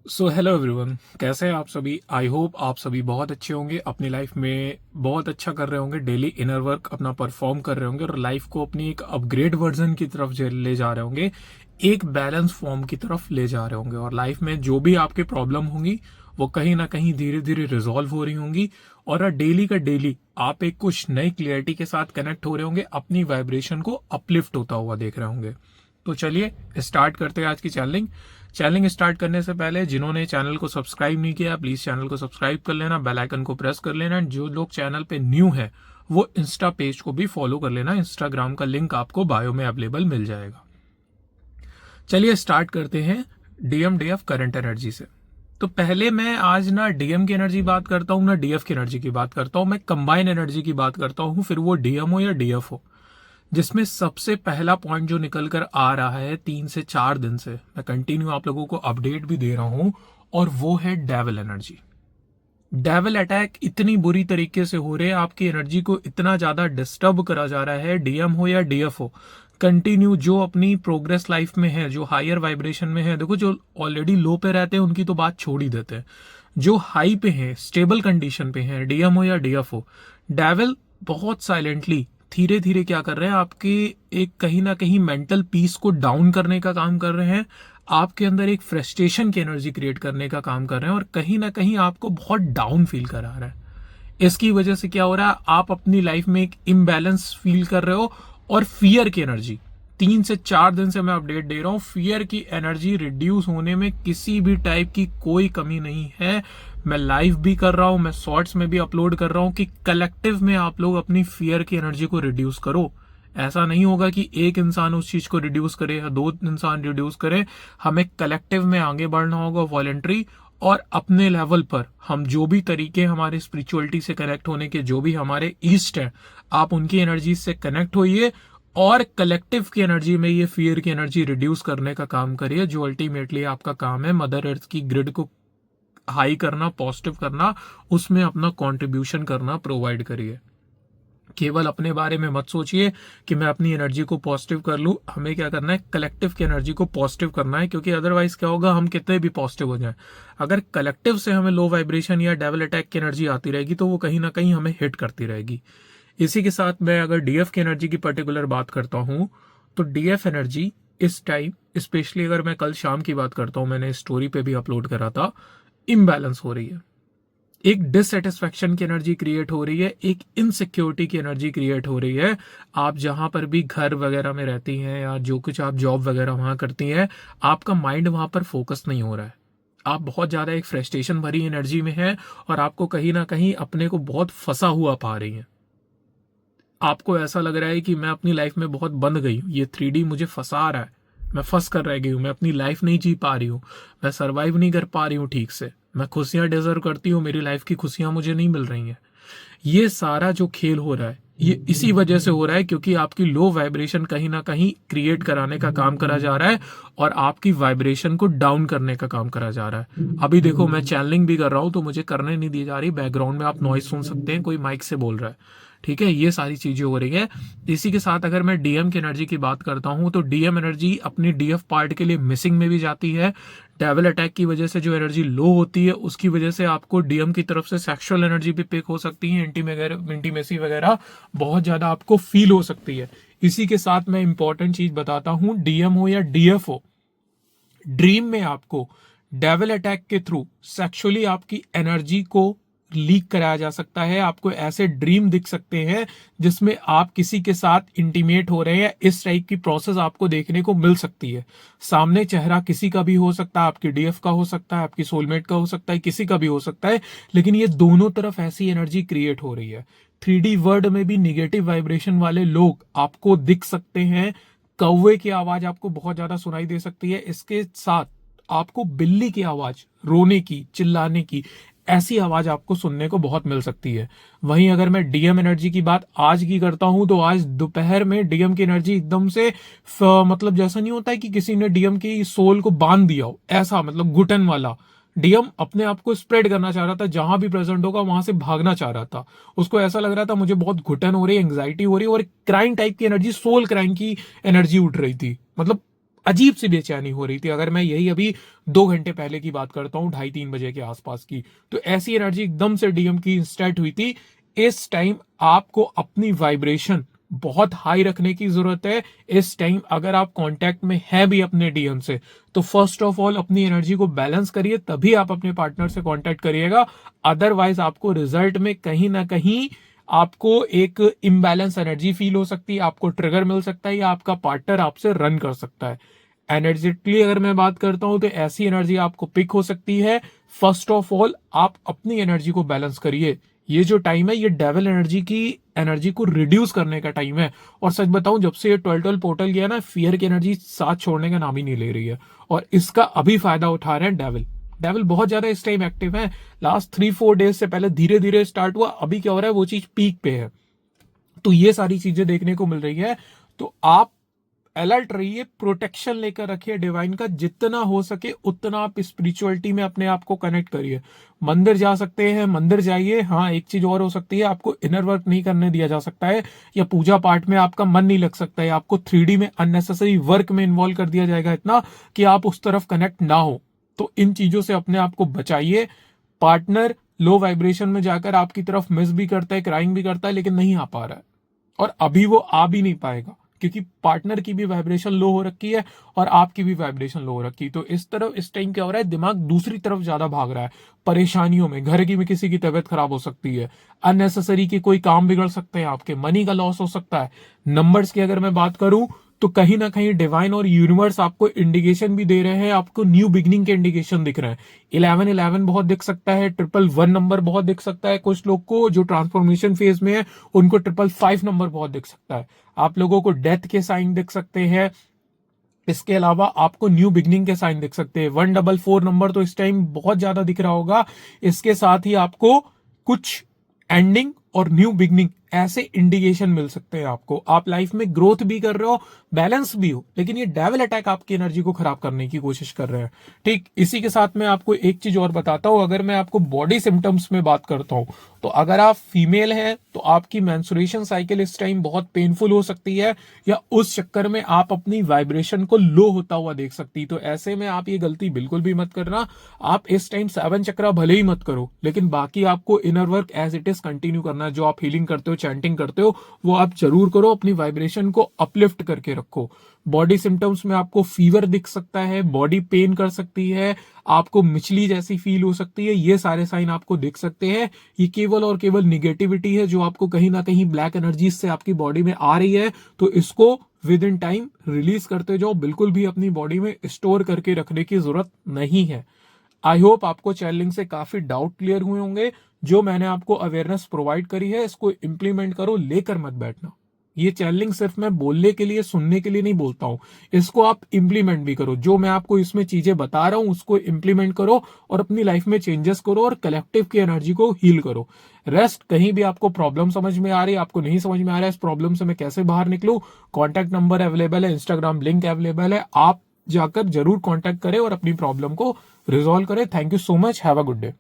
So hello everyone, कैसे हैं आप सभी। आई होप आप सभी बहुत अच्छे होंगे, अपनी लाइफ में बहुत अच्छा कर रहे होंगे, डेली इनर वर्क अपना परफॉर्म कर रहे होंगे और लाइफ को अपनी एक अपग्रेड वर्जन की तरफ ले जा रहे होंगे, एक बैलेंस फॉर्म की तरफ ले जा रहे होंगे। और लाइफ में जो भी आपके प्रॉब्लम होंगी वो कहीं ना कहीं धीरे धीरे रिजॉल्व हो रही होंगी और डेली का डेली आप एक कुछ नई क्लियरिटी के साथ कनेक्ट हो रहे होंगे, अपनी वाइब्रेशन को अपलिफ्ट होता हुआ देख रहे होंगे। तो चलिए स्टार्ट करते हैं आज की चैनलिंग। चैनलिंग स्टार्ट करने से पहले जिन्होंने चैनल को सब्सक्राइब नहीं किया, प्लीज चैनल को सब्सक्राइब कर लेना, बेल आइकन को प्रेस कर लेना। जो लोग चैनल पे न्यू है वो इंस्टा पेज को भी फॉलो कर लेना, इंस्टाग्राम का लिंक आपको बायो में अवेलेबल मिल जाएगा। चलिए स्टार्ट करते हैं डीएम डीएफ करंट एनर्जी से। तो पहले मैं आज ना डीएम की एनर्जी बात करता हूँ ना डीएफ की एनर्जी की बात करता हूँ, मैं कंबाइन एनर्जी की बात करता हूँ, फिर वो डीएम हो या डीएफ हो। जिसमें सबसे पहला पॉइंट जो निकल कर आ रहा है 3 से 4 दिन से, मैं कंटिन्यू आप लोगों को अपडेट भी दे रहा हूं, और वो है डेविल एनर्जी। डेविल अटैक इतनी बुरी तरीके से हो रहे हैं, आपकी एनर्जी को इतना ज्यादा डिस्टर्ब करा जा रहा है, डीएम हो या डीएफ हो। कंटिन्यू जो अपनी प्रोग्रेस लाइफ में है, जो हायर वाइब्रेशन में है, देखो जो ऑलरेडी लो पे रहते हैं उनकी तो बात छोड़ ही देते हैं, जो हाई पे हैं, स्टेबल कंडीशन पे हैं, डीएम हो या डीएफ हो, डेविल बहुत साइलेंटली धीरे धीरे क्या कर रहे हैं, आपके एक कहीं ना कहीं मेंटल पीस को डाउन करने का काम कर रहे हैं, आपके अंदर एक फ्रस्ट्रेशन की एनर्जी क्रिएट करने का काम कर रहे हैं और कहीं ना कहीं आपको बहुत डाउन फील करा रहा है। इसकी वजह से क्या हो रहा है, आप अपनी लाइफ में एक इम्बैलेंस फील कर रहे हो और फियर की एनर्जी 3 से 4 दिन से मैं अपडेट दे रहा हूं, फियर की एनर्जी रिड्यूस होने में किसी भी टाइप की कोई कमी नहीं है। मैं लाइव भी कर रहा हूं, मैं शॉर्ट्स में भी अपलोड कर रहा हूं कि कलेक्टिव में आप लोग अपनी फियर की एनर्जी को रिड्यूस करो। ऐसा नहीं होगा कि एक इंसान उस चीज को रिड्यूस करे या 2 इंसान रिड्यूस करे, हमें कलेक्टिव में आगे बढ़ना होगा, वॉलेंट्री। और अपने लेवल पर हम जो भी तरीके हमारे स्पिरिचुअलिटी से कनेक्ट होने के, जो भी हमारे ईस्ट है, आप उनकी एनर्जी से कनेक्ट होइए और कलेक्टिव की एनर्जी में ये फियर की एनर्जी रिड्यूस करने का काम करिए, जो अल्टीमेटली आपका काम है मदर अर्थ की ग्रिड को हाई करना, पॉजिटिव करना, उसमें अपना कंट्रीब्यूशन करना, प्रोवाइड करिए। केवल अपने बारे में मत सोचिए कि मैं अपनी एनर्जी को पॉजिटिव कर लूं, हमें क्या करना है, कलेक्टिव की एनर्जी को पॉजिटिव करना है। क्योंकि अदरवाइज क्या होगा, हम कितने भी पॉजिटिव हो जाएं, अगर कलेक्टिव से हमें लो वाइब्रेशन या डेविल अटैक की एनर्जी आती रहेगी तो वो कहीं ना कहीं हमें हिट करती रहेगी। इसी के साथ मैं अगर डीएफ की एनर्जी की पर्टिकुलर बात करता हूं, तो डीएफ एनर्जी इस टाइम, स्पेशली अगर मैं कल शाम की बात करता हूं, मैंने स्टोरी पे भी अपलोड करा था, इम्बैलेंस हो रही है, एक डिससेटिस्फैक्शन की एनर्जी क्रिएट हो रही है, एक इनसिक्योरिटी की एनर्जी क्रिएट हो रही है। आप जहां पर भी घर वगैरह में रहती हैं या जो कुछ आप जॉब वगैरह वहां करती हैं, आपका माइंड वहां पर फोकस नहीं हो रहा है, आप बहुत ज्यादा एक फ्रस्ट्रेशन भरी एनर्जी में है और आपको कहीं ना कहीं अपने को बहुत फंसा हुआ पा रही है। आपको ऐसा लग रहा है कि मैं अपनी लाइफ में बहुत बंध गई हूँ, ये 3D मुझे फंसा रहा है, मैं फंस कर रह गई हूँ, मैं अपनी लाइफ नहीं जी पा रही हूँ, मैं सरवाइव नहीं कर पा रही हूँ ठीक से, मैं खुशियां डिजर्व करती हूँ, मेरी लाइफ की खुशियां मुझे नहीं मिल रही हैं। ये सारा जो खेल हो रहा है ये इसी वजह से हो रहा है, क्योंकि आपकी लो वाइब्रेशन कहीं ना कहीं क्रिएट कराने का काम करा जा रहा है और आपकी वाइब्रेशन को डाउन करने का काम करा जा रहा है। अभी देखो मैं चैनलिंग भी कर रहा हूं तो मुझे करने नहीं दी जा रही, बैकग्राउंड में आप नॉइस सुन सकते हैं, कोई माइक से बोल रहा है, ठीक है, ये सारी चीजें हो रही है। इसी के साथ अगर मैं डीएम की एनर्जी की बात करता हूं, तो डीएम एनर्जी अपनी डीएफ पार्ट के लिए मिसिंग में भी जाती है। डेविल अटैक की वजह से जो एनर्जी लो होती है उसकी वजह से आपको डीएम की तरफ से सेक्सुअल एनर्जी भी पिक हो सकती है, इंटीमेसी वगैरह बहुत ज्यादा आपको फील हो सकती है। इसी के साथ मैं इंपॉर्टेंट चीज बताता हूं, डीएम हो या डीएफ हो, ड्रीम में आपको डेविल अटैक के थ्रू सेक्सुअली आपकी एनर्जी को लीक कराया जा सकता है। आपको ऐसे ड्रीम दिख सकते हैं जिसमें आप किसी के साथ इंटीमेट हो रहे हैं, इस टाइप की प्रोसेस आपको देखने को मिल सकती है। सामने चेहरा किसी का भी हो सकता है, आपकी डीएफ का हो सकता है, आपकी सोलमेट का हो सकता है, किसी का भी हो सकता है, लेकिन ये दोनों तरफ ऐसी एनर्जी क्रिएट हो रही है। 3D वर्ल्ड में भी निगेटिव वाइब्रेशन वाले लोग आपको दिख सकते हैं, कौवे की आवाज आपको बहुत ज्यादा सुनाई दे सकती है, इसके साथ आपको बिल्ली की आवाज, रोने की, चिल्लाने की, ऐसी आवाज आपको सुनने को बहुत मिल सकती है। वहीं अगर मैं डीएम एनर्जी की बात आज की करता हूं, तो आज दोपहर में डीएम की एनर्जी एकदम से मतलब जैसा नहीं होता है कि किसी ने डीएम की सोल को बांध दिया हो, ऐसा मतलब घुटन वाला। डीएम अपने आप को स्प्रेड करना चाह रहा था, जहां भी प्रेजेंट होगा वहां से भागना चाह रहा था, उसको ऐसा लग रहा था मुझे बहुत घुटन हो रही है, एंग्जाइटी हो रही है, और क्राइम टाइप की एनर्जी, सोल क्राइम की एनर्जी उठ रही थी। मतलब अजीब सी बेचैनी हो रही थी। अगर मैं यही अभी 2 घंटे पहले की बात करता हूँ, 2:30-3 बजे के आसपास की, तो ऐसी एनर्जी एकदम से डीएम की इंस्टेंट हुई थी। इस टाइम आपको अपनी वाइब्रेशन बहुत हाई रखने की जरूरत है। इस टाइम अगर आप कांटेक्ट में है भी अपने डीएम से, तो फर्स्ट ऑफ ऑल अपनी एनर्जी को बैलेंस करिए, तभी आप अपने पार्टनर से कांटेक्ट करिएगा। अदरवाइज आपको रिजल्ट में कहीं ना कहीं आपको एक इम्बैलेंस एनर्जी फील हो सकती है, आपको ट्रिगर मिल सकता है, या आपका पार्टनर आपसे रन कर सकता है। एनर्जेटिकली अगर मैं बात करता हूं तो ऐसी एनर्जी आपको पिक हो सकती है। फर्स्ट ऑफ ऑल आप अपनी एनर्जी को बैलेंस करिए। ये जो टाइम है, ये डेविल एनर्जी की एनर्जी को रिड्यूस करने का टाइम है। और सच बताऊं, जब से ये 12 पोर्टल गया ना, फियर की एनर्जी साथ छोड़ने का नाम ही नहीं ले रही है, और इसका अभी फायदा उठा रहे हैं डेविल। डेविल बहुत ज्यादा इस टाइम एक्टिव है। लास्ट 3-4 डेज से पहले धीरे धीरे स्टार्ट हुआ, अभी क्या हो रहा है, वो चीज पीक पे है। तो ये सारी चीजें देखने को मिल रही है। तो आप अलर्ट रहिए, प्रोटेक्शन लेकर रखिए डिवाइन का, जितना हो सके उतना आप स्पिरिचुअलिटी में अपने आप को कनेक्ट करिए। मंदिर जा सकते हैं, मंदिर जाइए। हाँ, एक चीज और हो सकती है, आपको इनर वर्क नहीं करने दिया जा सकता है, या पूजा पाठ में आपका मन नहीं लग सकता है, आपको 3D में अननेसेसरी वर्क में इन्वॉल्व कर दिया जाएगा इतना कि आप उस तरफ कनेक्ट ना हो। तो इन चीजों से अपने आप को बचाइए। पार्टनर लो वाइब्रेशन में जाकर आपकी तरफ मिस भी करता है, क्राइंग भी करता है, लेकिन नहीं आ पा रहा है, और अभी वो आ भी नहीं पाएगा, क्योंकि पार्टनर की भी वाइब्रेशन लो हो रखी है और आपकी भी वाइब्रेशन लो हो रखी है। तो इस तरफ इस टाइम क्या हो रहा है, दिमाग दूसरी तरफ ज्यादा भाग रहा है, परेशानियों में, घर की में किसी की तबीयत खराब हो सकती है, अननेसेसरी की कोई काम बिगड़ सकते हैं, आपके मनी का लॉस हो सकता है। नंबर्स की अगर मैं बात करूं तो कहीं ना कहीं डिवाइन और यूनिवर्स आपको इंडिकेशन भी दे रहे हैं, आपको न्यू बिगनिंग के इंडिकेशन दिख रहे हैं। 11-11 बहुत दिख सकता है, 111 नंबर बहुत दिख सकता है, कुछ लोग को जो ट्रांसफॉर्मेशन फेज में है उनको 555 नंबर बहुत दिख सकता है। आप लोगों को डेथ के साइन दिख सकते हैं। इसके अलावा आपको न्यू बिगनिंग के साइन दिख सकते हैं। 144 नंबर तो इस टाइम बहुत ज्यादा दिख रहा होगा। इसके साथ ही आपको कुछ एंडिंग और न्यू बिगनिंग ऐसे इंडिकेशन मिल सकते हैं आपको। आप लाइफ में ग्रोथ भी कर रहे हो, बैलेंस भी हो, लेकिन ये डेविल अटैक आपकी एनर्जी को खराब करने की कोशिश कर रहे हैं। ठीक, इसी के साथ मैं आपको एक चीज और बताता हूं। अगर मैं आपको बॉडी सिम्टम्स में बात करता हूं, तो अगर आप फीमेल हैं तो आपकी मेंस्ट्रुएशन साइकिल इस टाइम बहुत पेनफुल हो सकती है, या उस चक्कर में आप अपनी वाइब्रेशन को लो होता हुआ देख सकती। तो ऐसे में आप ये गलती बिल्कुल भी मत करना। आप इस टाइम 7 चक्रा भले ही मत करो, लेकिन बाकी आपको inner work as it is continue करना है। जो आप हीलिंग करते हो, चैंटिंग करते हो, वो आप जरूर करो। अपनी वाइब्रेशन को अपलिफ्ट करके रखो। बॉडी सिम्टम्स में आपको फीवर दिख सकता है, बॉडी पेन कर सकती है, आपको मिचली जैसी फील हो सकती है, ये सारे साइन आपको दिख सकते हैं। ये केवल और केवल निगेटिविटी है जो आपको कहीं ना कहीं ब्लैक एनर्जी से आपकी बॉडी में आ रही है। तो इसको विद इन टाइम रिलीज करते जाओ, बिल्कुल भी अपनी बॉडी में स्टोर करके रखने की जरूरत नहीं है। आई होप आपको चैनलिंग से काफी डाउट क्लियर हुए होंगे। जो मैंने आपको अवेयरनेस प्रोवाइड करी है, इसको इंप्लीमेंट करो, लेकर मत बैठना। ये चैनलिंग सिर्फ मैं बोलने के लिए, सुनने के लिए नहीं बोलता हूं, इसको आप इंप्लीमेंट भी करो। जो मैं आपको इसमें चीजें बता रहा हूं उसको इंप्लीमेंट करो और अपनी लाइफ में चेंजेस करो और कलेक्टिव की एनर्जी को हील करो। रेस्ट, कहीं भी आपको प्रॉब्लम समझ में आ रही है, आपको नहीं समझ में आ रहा है इस प्रॉब्लम से मैं कैसे बाहर निकलूं, कॉन्टैक्ट नंबर अवेलेबल है, इंस्टाग्राम लिंक अवेलेबल है, आप जाकर जरूर कॉन्टैक्ट करें और अपनी प्रॉब्लम को रिजॉल्व करें। Thank you so much, have a good day.